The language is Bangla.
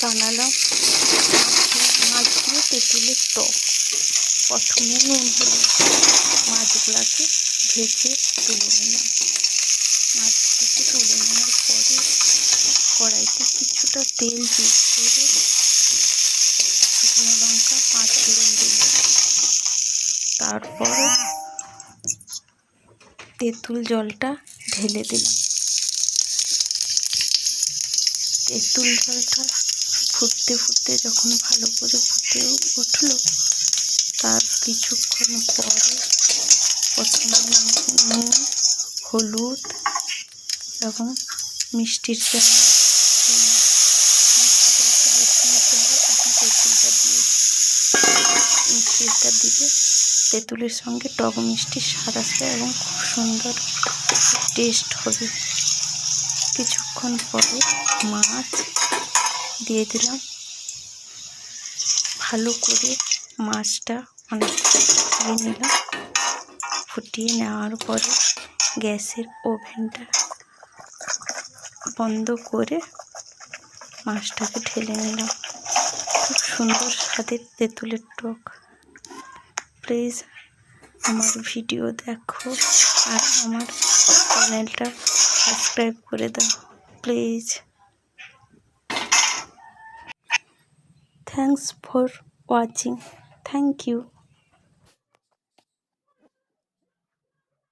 বানালাম মাছ দিয়ে তেঁতুলের টক। প্রথমে নুন হলুদ মাছগুলাকে ভেজে তুলে নিলাম। মাছটাকে তুলে নেওয়ার পরে কড়াইতে কিছুটা তেল দিয়ে করে শুকনো লঙ্কা 5 ফোড়ন দিলাম। তারপরে তেঁতুল জলটা ঢেলে দিলাম। তেঁতুল জলটা ফুটতে ফুটতে যখন ভালো করে ফুটে উঠলো, তার কিছুক্ষণ পরে প্রথমে নুন হলুদ এবং মিষ্টির জন্য মিষ্টিটা দিলে তেঁতুলের সঙ্গে টক মিষ্টি স্বাদ আসবে এবং খুব সুন্দর টেস্ট হবে। কিছুক্ষণ পরে মাছ দিয়ে দিলাম। ভালো করে মাছটা অনেক ফুটিয়ে নিলাম। ফুটিয়ে নেওয়ার পরে গ্যাসের ওভেনটা বন্ধ করে মাছটাকে ঢেলে নিলাম। খুব সুন্দর স্বাদের তেঁতুলের টক। প্লিজ আমার ভিডিও দেখো আর আমার চ্যানেলটা সাবস্ক্রাইব করে দাও please. Thanks for watching. Thank you.